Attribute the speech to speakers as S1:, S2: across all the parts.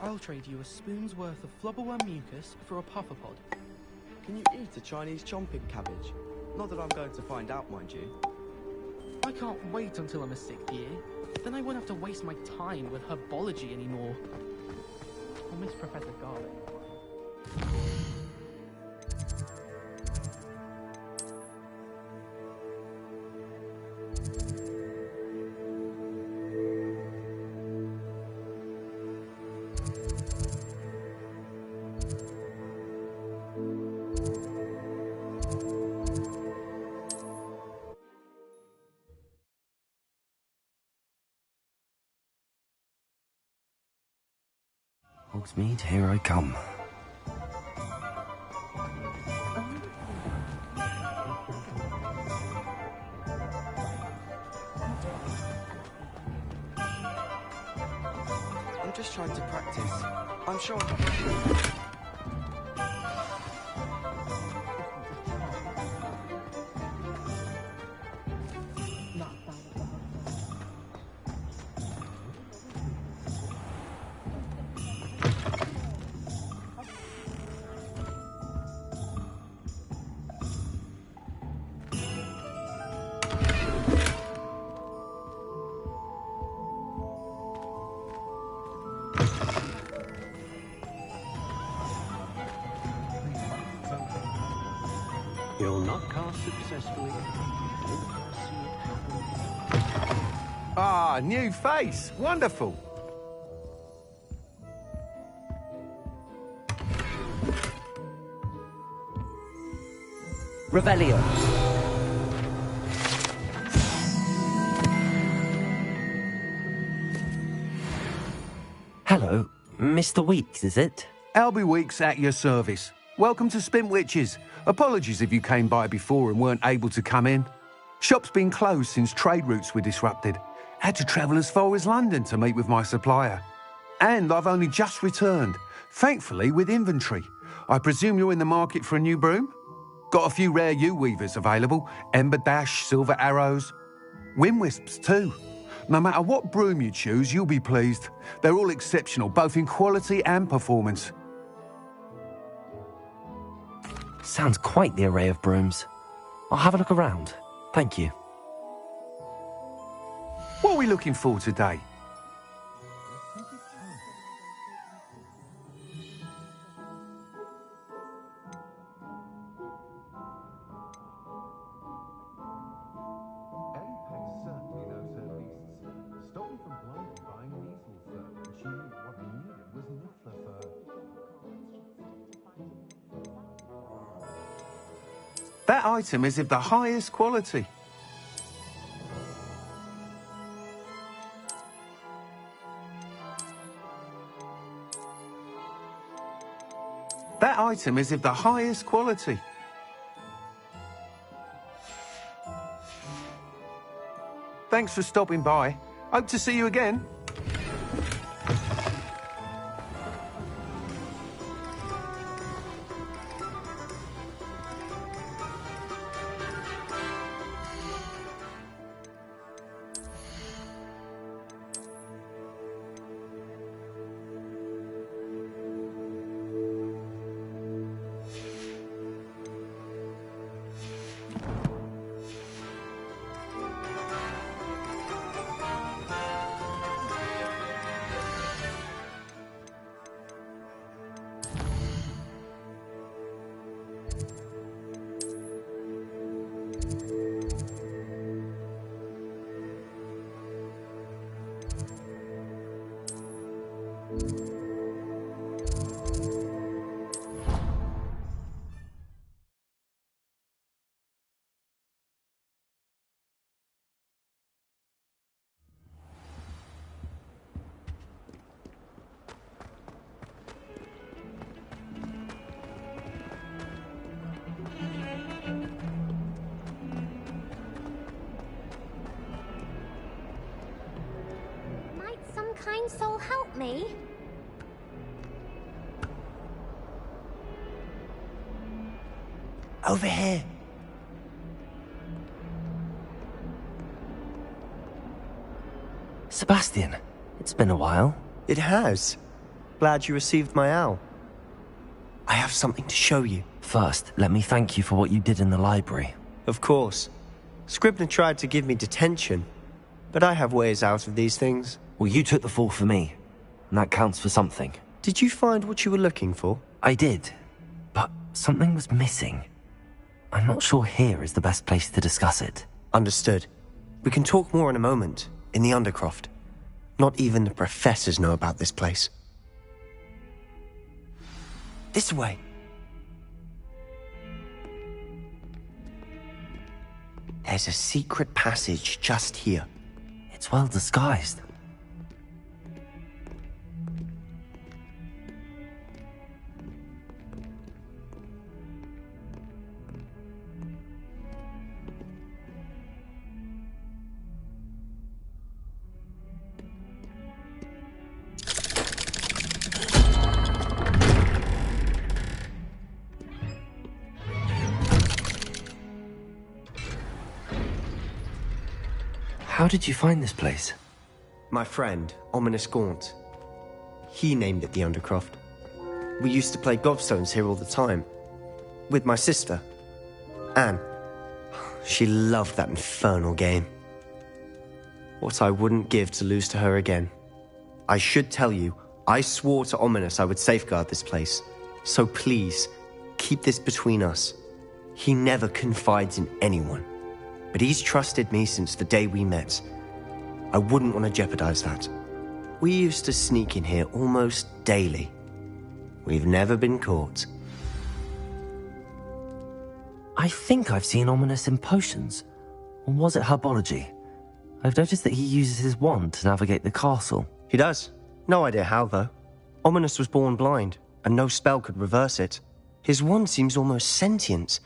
S1: I'll trade you a spoon's worth of flubberworm mucus for a pufferpod.
S2: Can you eat a Chinese chomping cabbage? Not that I'm going to find out, mind you.
S1: I can't wait until I'm a 6th year. Then I won't have to waste my time with herbology anymore. I'll miss Professor Garlic.
S3: Hogsmeade, here I come.
S2: I'm just trying to practice. I'm sure.
S4: You'll not cast successfully.
S5: Ah, new face. Wonderful.
S3: Revelio. Hello, Mr. Weeks, is it?
S5: Albie Weeks at your service. Welcome to Spintwitches. Apologies if you came by before and weren't able to come in. Shop's been closed since trade routes were disrupted. Had to travel as far as London to meet with my supplier. And I've only just returned, thankfully with inventory. I presume you're in the market for a new broom? Got a few rare yew-weavers available. Ember Dash, Silver Arrows. Wind Wisps too. No matter what broom you choose, you'll be pleased. They're all exceptional, both in quality and performance.
S3: Sounds quite the array of brooms. I'll have a look around. Thank you.
S5: What are we looking for today? That item is of the highest quality. That item is of the highest quality. Thanks for stopping by. Hope to see you again.
S6: Kind soul help me?
S3: Over here. Sebastian, it's been a while.
S7: It has. Glad you received my owl. I have something to show you.
S3: First, let me thank you for what you did in the library.
S7: Of course. Scribner tried to give me detention, but I have ways out of these things.
S3: Well, you took the fall for me, and that counts for something.
S7: Did you find what you were looking for?
S3: I did, but something was missing. I'm not sure here is the best place to discuss it.
S7: Understood. We can talk more in a moment, in the Undercroft. Not even the professors know about this place. This way. There's a secret passage just here.
S3: It's well disguised. How did you find this place?
S7: My friend, Ominous Gaunt. He named it the Undercroft. We used to play gobstones here all the time. With my sister, Anne. She loved that infernal game. What I wouldn't give to lose to her again. I should tell you, I swore to Ominous I would safeguard this place. So please, keep this between us. He never confides in anyone. But he's trusted me since the day we met. I wouldn't want to jeopardize that. We used to sneak in here almost daily. We've never been caught.
S3: I think I've seen Ominous in potions. Or was it herbology? I've noticed that he uses his wand to navigate the castle.
S7: He does. No idea how, though. Ominous was born blind, and no spell could reverse it. His wand seems almost sentient.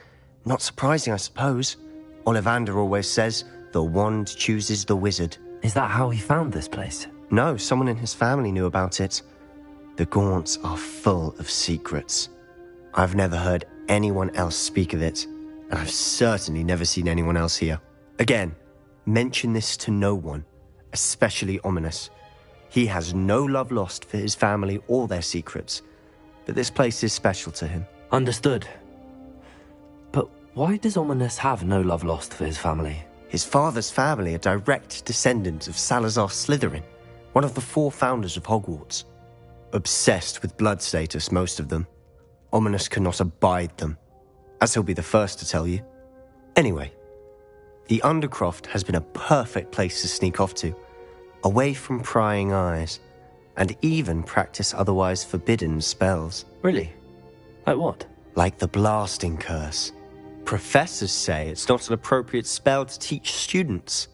S7: Not surprising, I suppose. Ollivander always says, the wand chooses the wizard.
S3: Is that how he found this place?
S7: No, someone in his family knew about it. The Gaunts are full of secrets. I've never heard anyone else speak of it, and I've certainly never seen anyone else here. Again, mention this to no one, especially Ominous. He has no love lost for his family or their secrets, but this place is special to him.
S3: Understood. But why does Ominous have no love lost for his family?
S7: His father's family are direct descendants of Salazar Slytherin, one of the 4 founders of Hogwarts. Obsessed with blood status, most of them. Ominous cannot abide them, as he'll be the first to tell you. Anyway, the Undercroft has been a perfect place to sneak off to, away from prying eyes, and even practice otherwise forbidden spells.
S3: Really? Like what?
S7: Like the blasting curse. Professors say it's not an appropriate spell to teach students.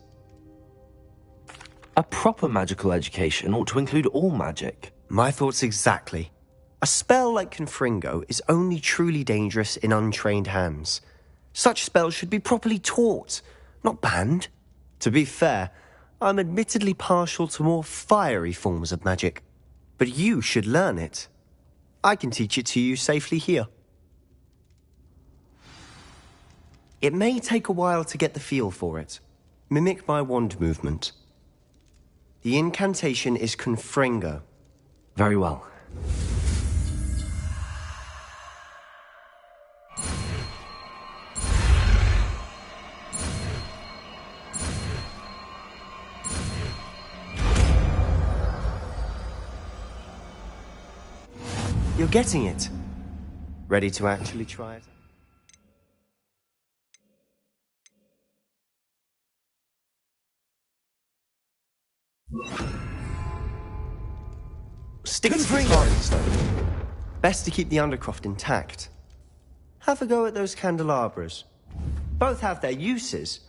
S3: A proper magical education ought to include all magic.
S7: My thoughts exactly. A spell like Confringo is only truly dangerous in untrained hands. Such spells should be properly taught, not banned. To be fair, I'm admittedly partial to more fiery forms of magic. But you should learn it. I can teach it to you safely here. It may take a while to get the feel for it. Mimic my wand movement. The incantation is Confringo.
S3: Very well.
S7: You're getting it. Ready to actually try it? Stick to the targets, though. Best to keep the Undercroft intact. Have a go at those candelabras. Both have their uses,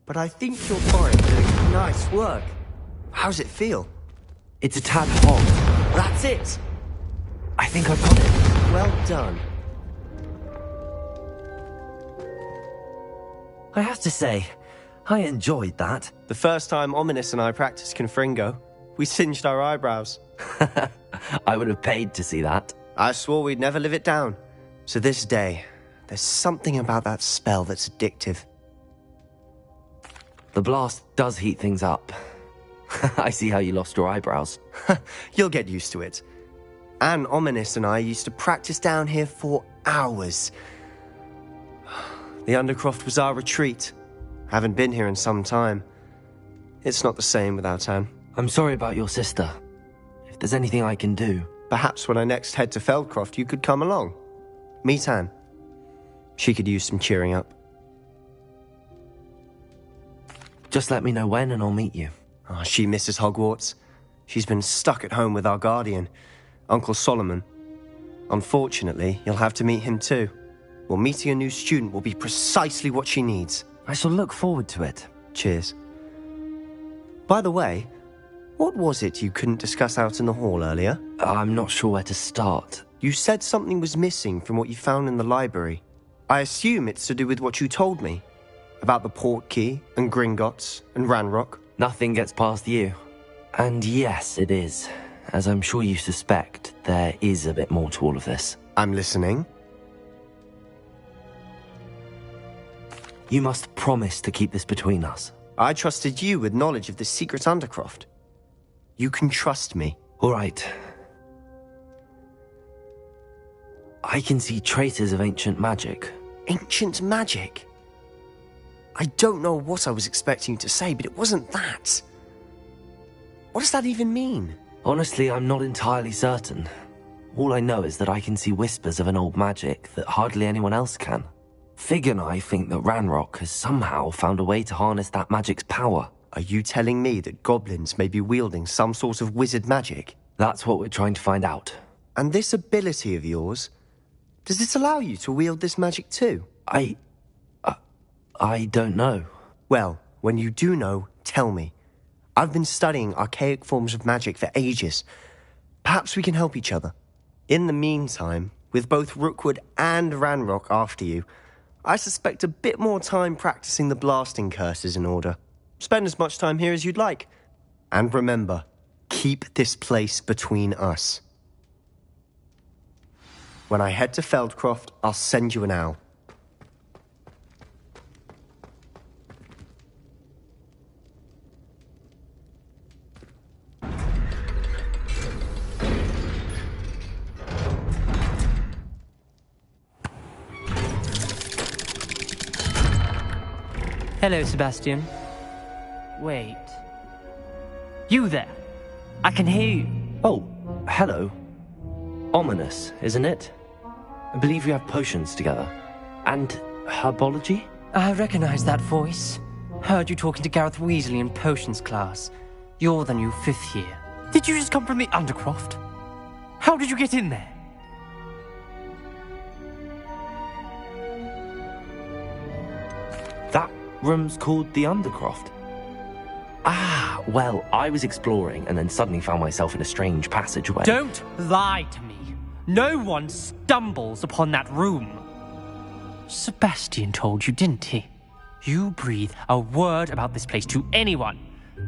S7: but I think you'll find that nice work. How's it feel?
S3: It's a tad hot.
S7: That's it!
S3: I think I've got it.
S7: Well done.
S3: I have to say, I enjoyed that.
S7: The first time Ominous and I practiced Confringo, we singed our eyebrows.
S3: I would have paid to see that.
S7: I swore we'd never live it down. To this day, there's something about that spell that's addictive.
S3: The blast does heat things up. I see how you lost your eyebrows.
S7: You'll get used to it. Anne, Ominous and I used to practice down here for hours. The Undercroft was our retreat. Haven't been here in some time. It's not the same without Anne.
S3: I'm sorry about your sister. If there's anything I can do...
S7: Perhaps when I next head to Feldcroft, you could come along. Meet Anne. She could use some cheering up.
S3: Just let me know when and I'll meet you.
S7: Oh, she misses Hogwarts. She's been stuck at home with our guardian, Uncle Solomon. Unfortunately, you'll have to meet him too. Well, meeting a new student will be precisely what she needs.
S3: I shall look forward to it.
S7: Cheers. By the way, what was it you couldn't discuss out in the hall earlier?
S3: I'm not sure where to start.
S7: You said something was missing from what you found in the library. I assume it's to do with what you told me. About the Portkey, and Gringotts, and Ranrock.
S3: Nothing gets past you. And yes, it is. As I'm sure you suspect, there is a bit more to all of this.
S7: I'm listening.
S3: You must promise to keep this between us.
S7: I trusted you with knowledge of the secret Undercroft. You can trust me.
S3: All right. I can see traces of ancient magic.
S7: Ancient magic? I don't know what I was expecting you to say, but it wasn't that. What does that even mean?
S3: Honestly, I'm not entirely certain. All I know is that I can see whispers of an old magic that hardly anyone else can. Fig and I think that Ranrock has somehow found a way to harness that magic's power.
S7: Are you telling me that goblins may be wielding some sort of wizard magic?
S3: That's what we're trying to find out.
S7: And this ability of yours, does it allow you to wield this magic too?
S3: I don't know.
S7: Well, when you do know, tell me. I've been studying archaic forms of magic for ages. Perhaps we can help each other. In the meantime, with both Rookwood and Ranrock after you, I suspect a bit more time practicing the blasting curse is in order. Spend as much time here as you'd like. And remember, keep this place between us. When I head to Feldcroft, I'll send you an owl.
S8: Hello, Sebastian. Wait. You there? I can hear you.
S3: Oh, hello. Ominous, isn't it? I believe you have potions together. And herbology?
S8: I recognize that voice. Heard you talking to Gareth Weasley in potions class. You're the new 5th year. Did you just come from the Undercroft? How did you get in there?
S3: That room's called the Undercroft. Ah, well, I was exploring and then suddenly found myself in a strange passageway.
S8: Don't lie to me. No one stumbles upon that room. Sebastian told you, didn't he? You breathe a word about this place to anyone,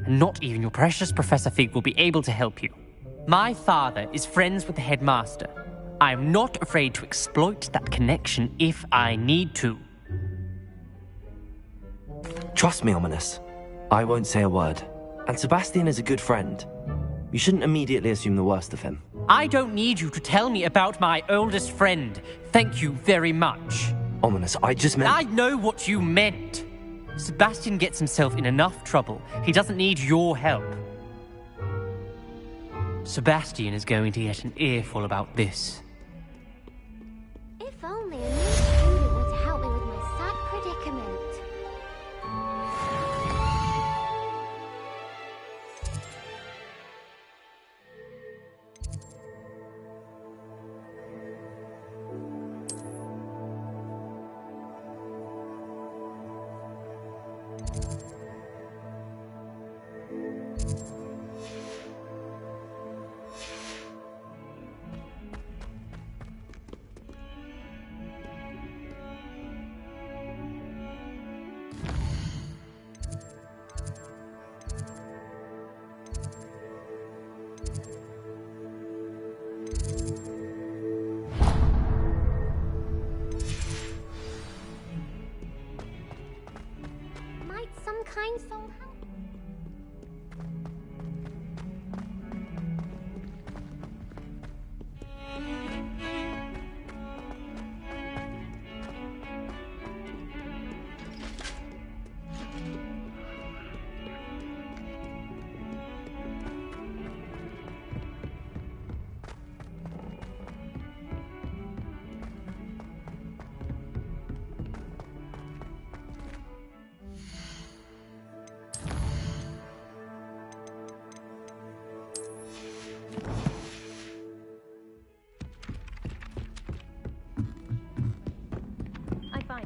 S8: and not even your precious Professor Fig will be able to help you. My father is friends with the headmaster. I am not afraid to exploit that connection if I need to.
S3: Trust me, Ominous. I won't say a word. And Sebastian is a good friend. You shouldn't immediately assume the worst of him.
S8: I don't need you to tell me about my oldest friend. Thank you very much.
S3: Ominous, I just meant...
S8: I know what you meant. Sebastian gets himself in enough trouble. He doesn't need your help. Sebastian is going to get an earful about this.
S6: If only a new student were to help me with my sad predicament. Might some kind soul help?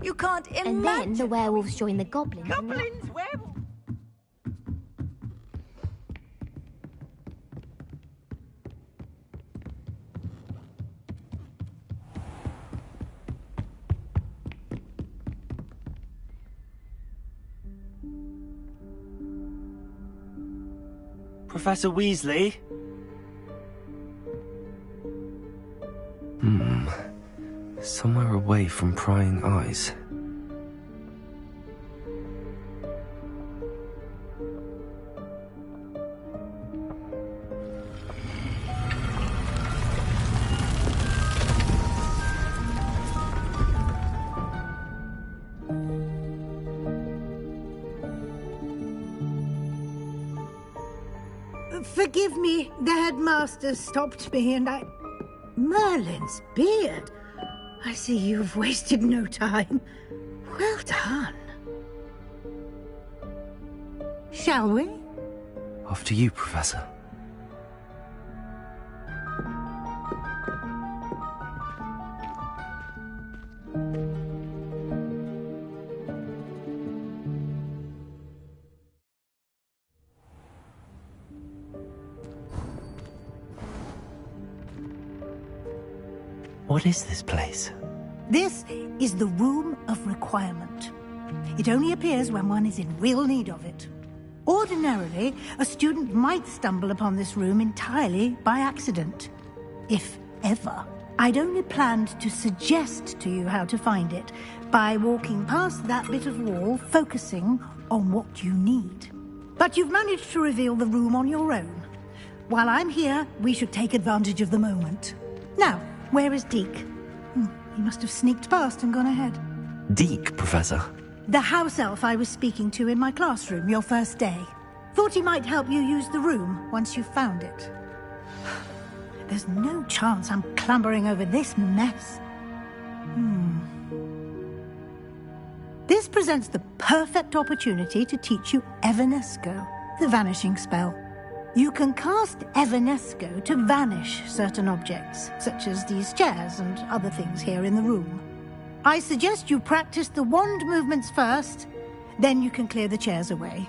S9: You can't imagine.
S6: And then the werewolves join the goblins.
S9: Goblins, werewolves.
S7: Professor Weasley?
S3: Somewhere away from prying eyes.
S10: Forgive me, the headmaster stopped me and I... Merlin's beard. I see you've wasted no time. Well done. Shall we?
S3: After you, Professor. What is this place?
S10: This is the Room of Requirement. It only appears when one is in real need of it. Ordinarily, a student might stumble upon this room entirely by accident. If ever. I'd only planned to suggest to you how to find it by walking past that bit of wall, focusing on what you need. But you've managed to reveal the room on your own. While I'm here, we should take advantage of the moment. Now, where is Deke? He must have sneaked past and gone ahead.
S3: Deke, Professor.
S10: The house elf I was speaking to in my classroom your first day. Thought he might help you use the room once you found it. There's no chance I'm clambering over this mess. This presents the perfect opportunity to teach you Evanesco, the vanishing spell. You can cast Evanesco to vanish certain objects, such as these chairs and other things here in the room. I suggest you practice the wand movements first, then you can clear the chairs away.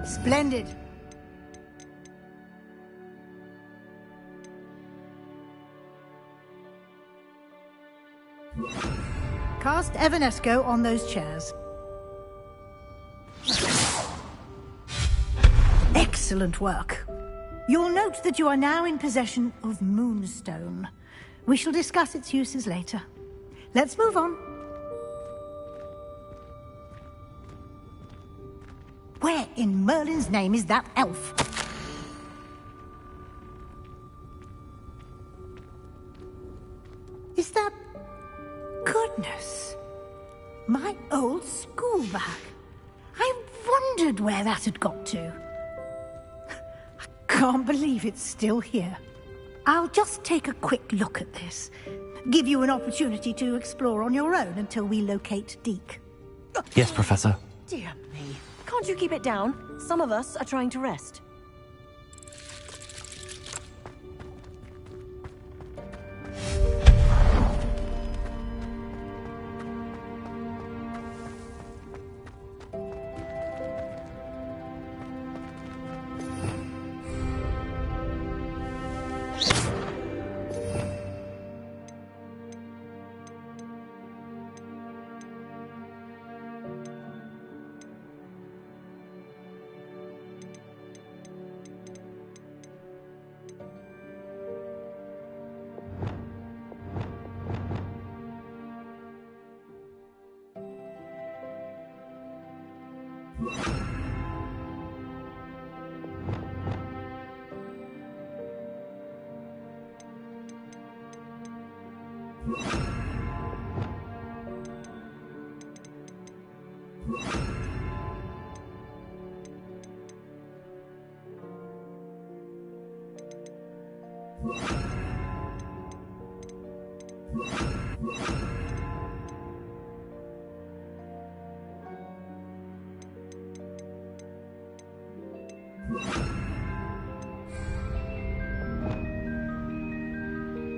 S10: Splendid. Cast Evanesco on those chairs. Excellent work. You'll note that you are now in possession of Moonstone. We shall discuss its uses later. Let's move on. Where in Merlin's name is that elf? Is that... Goodness. My old school bag. I wondered where that had got to. I can't believe it's still here. I'll just take a quick look at this. Give you an opportunity to explore on your own until we locate Deke.
S3: Yes, Professor.
S9: Dear me. Can't you keep it down? Some of us are trying to rest.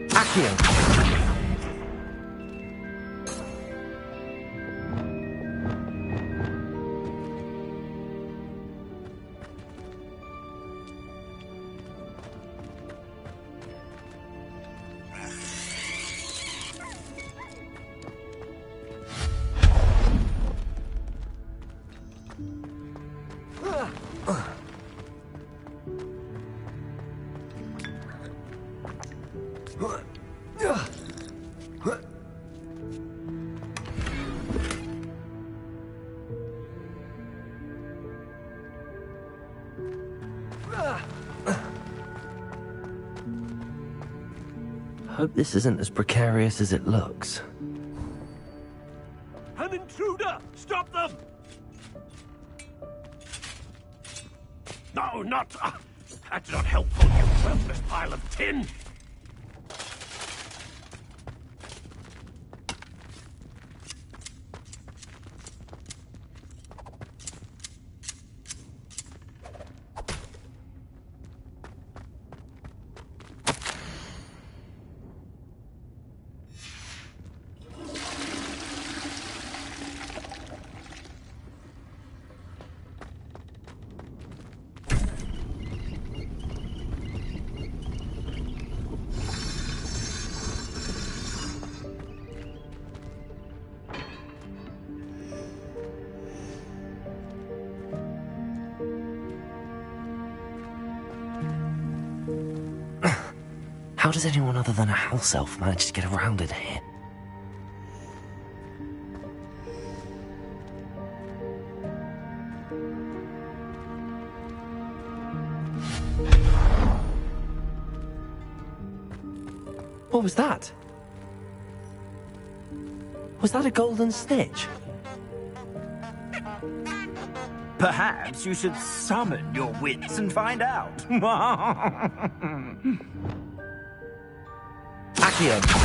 S3: Accio! Hope this isn't as precarious as it looks.
S11: An intruder! Stop them! No, not... that's not helpful, you worthless pile of tin!
S3: How does anyone other than a house elf manage to get around in here? What was that? Was that a golden snitch?
S12: Perhaps you should summon your wits and find out.
S3: Accio!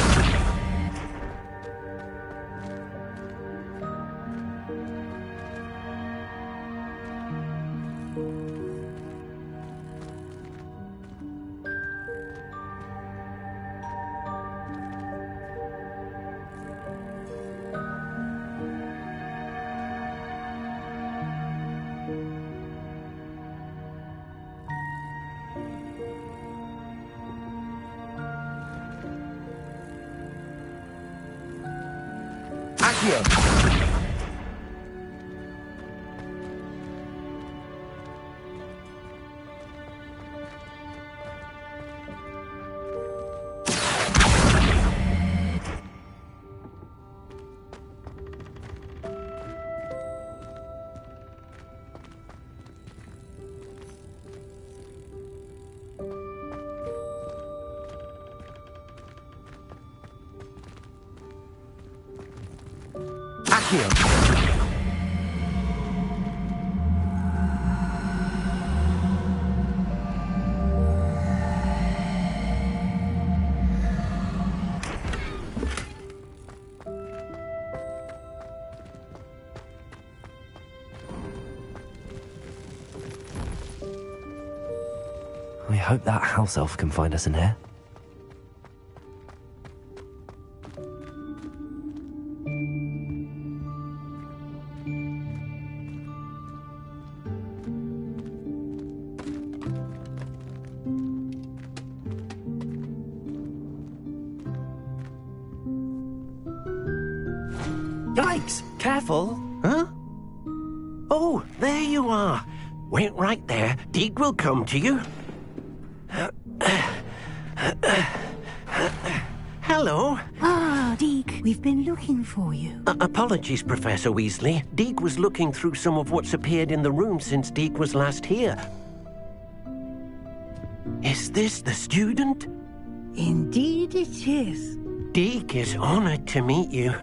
S3: I hope that house elf can find us in here.
S13: Yikes! Careful! Huh? Oh, there you are. Wait right there. Deke will come to you. Hello.
S10: Ah, Deke, we've been looking for you.
S13: Apologies, Professor Weasley. Deke was looking through some of what's appeared in the room since Deke was last here. Is this the student?
S10: Indeed it is.
S13: Deke is honored to meet you.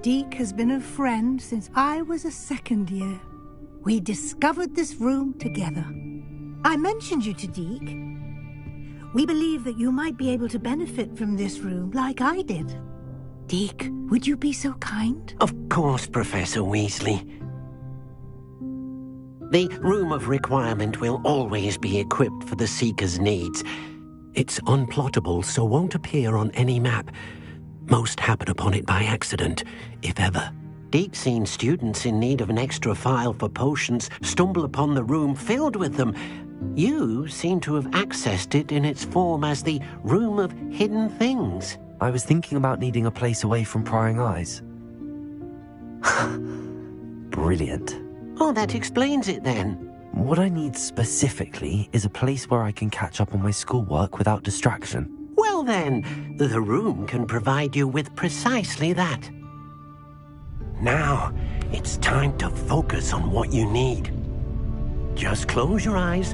S10: Deke has been a friend since I was a second year. We discovered this room together. I mentioned you to Deke. We believe that you might be able to benefit from this room like I did. Deke, would you be so kind?
S13: Of course, Professor Weasley. The Room of Requirement will always be equipped for the Seeker's needs. It's unplottable, so won't appear on any map. Most happen upon it by accident, if ever. Deep-seen students in need of an extra file for potions stumble upon the room filled with them. You seem to have accessed it in its form as the Room of Hidden Things.
S3: I was thinking about needing a place away from prying eyes. Brilliant.
S13: Oh, that explains it then.
S3: What I need specifically is a place where I can catch up on my schoolwork without distraction.
S13: Well then, the room can provide you with precisely that. Now, it's time to focus on what you need. Just close your eyes.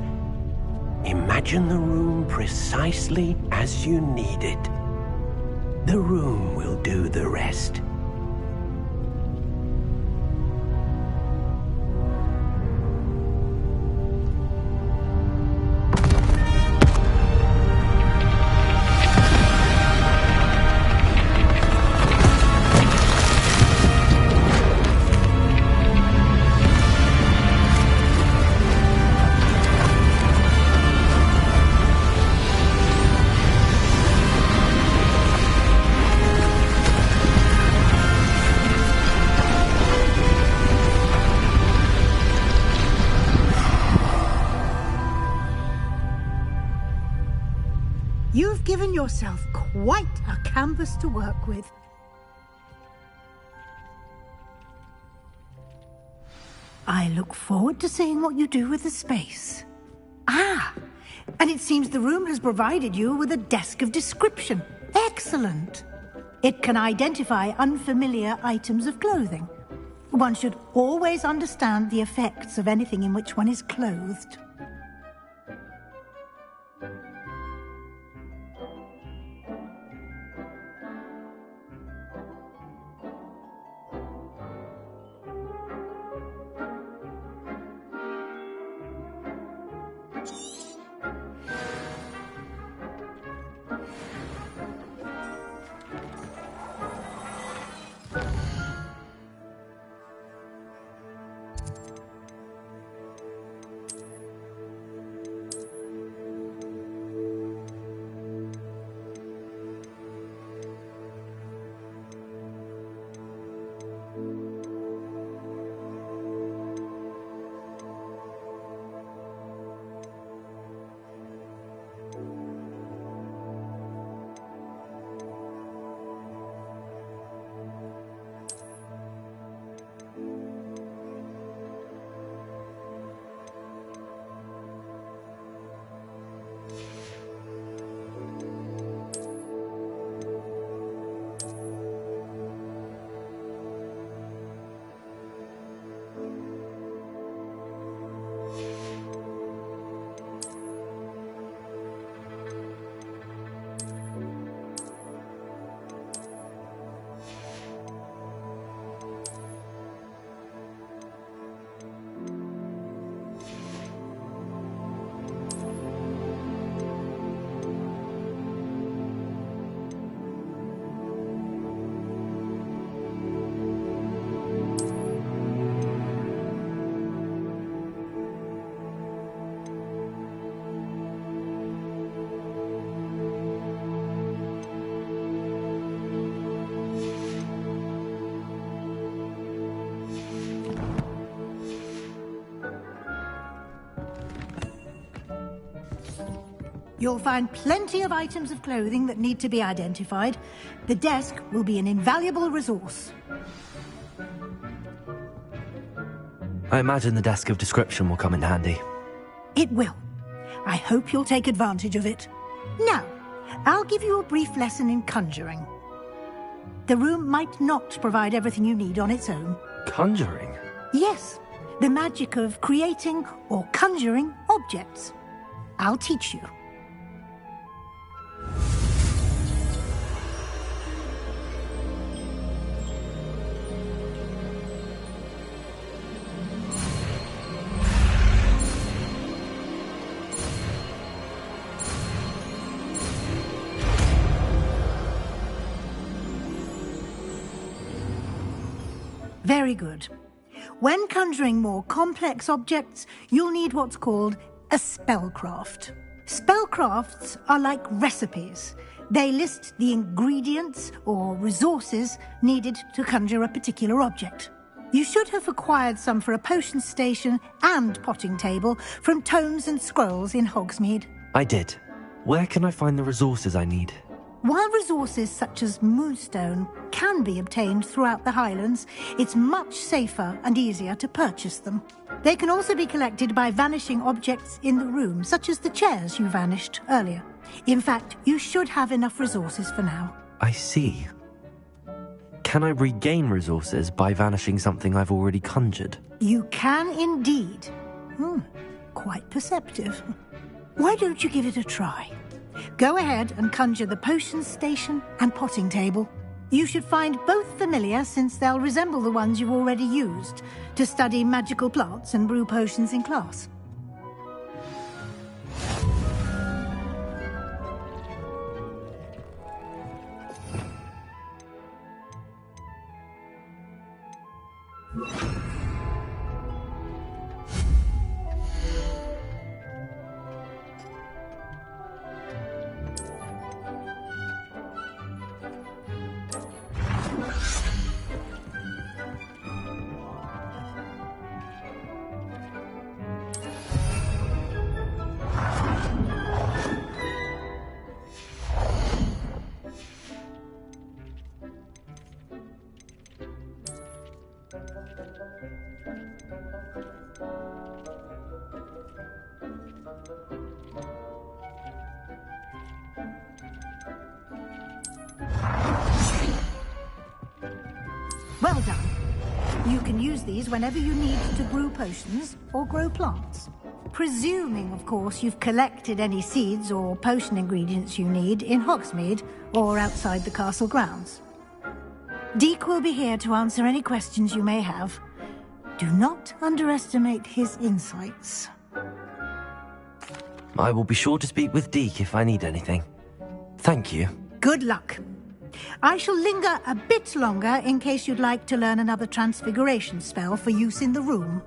S13: Imagine the room precisely as you need it. The room will do the rest.
S10: You've given yourself quite a canvas to work with. I look forward to seeing what you do with the space. Ah, and it seems the room has provided you with a desk of description. Excellent. It can identify unfamiliar items of clothing. One should always understand the effects of anything in which one is clothed. You'll find plenty of items of clothing that need to be identified. The desk will be an invaluable resource.
S3: I imagine the desk of description will come in handy.
S10: It will. I hope you'll take advantage of it. Now, I'll give you a brief lesson in conjuring. The room might not provide everything you need on its own.
S3: Conjuring?
S10: Yes, the magic of creating or conjuring objects. I'll teach you. Very good. When conjuring more complex objects, you'll need what's called a spellcraft. Spellcrafts are like recipes. They list the ingredients or resources needed to conjure a particular object. You should have acquired some for a potion station and potting table from tomes and scrolls in Hogsmeade.
S3: I did. Where can I find the resources I need?
S10: While resources such as moonstone can be obtained throughout the Highlands, it's much safer and easier to purchase them. They can also be collected by vanishing objects in the room, such as the chairs you vanished earlier. In fact, you should have enough resources for now.
S3: I see. Can I regain resources by vanishing something I've already conjured?
S10: You can indeed. Quite perceptive. Why don't you give it a try? Go ahead and conjure the potion station and potting table. You should find both familiar, since they'll resemble the ones you've already used to study magical plants and brew potions in class. Well done. You can use these whenever you need to brew potions or grow plants. Presuming, of course, you've collected any seeds or potion ingredients you need in Hogsmeade or outside the castle grounds. Deek will be here to answer any questions you may have. Do not underestimate his insights.
S3: I will be sure to speak with Deek if I need anything. Thank you.
S10: Good luck. I shall linger a bit longer in case you'd like to learn another transfiguration spell for use in the room.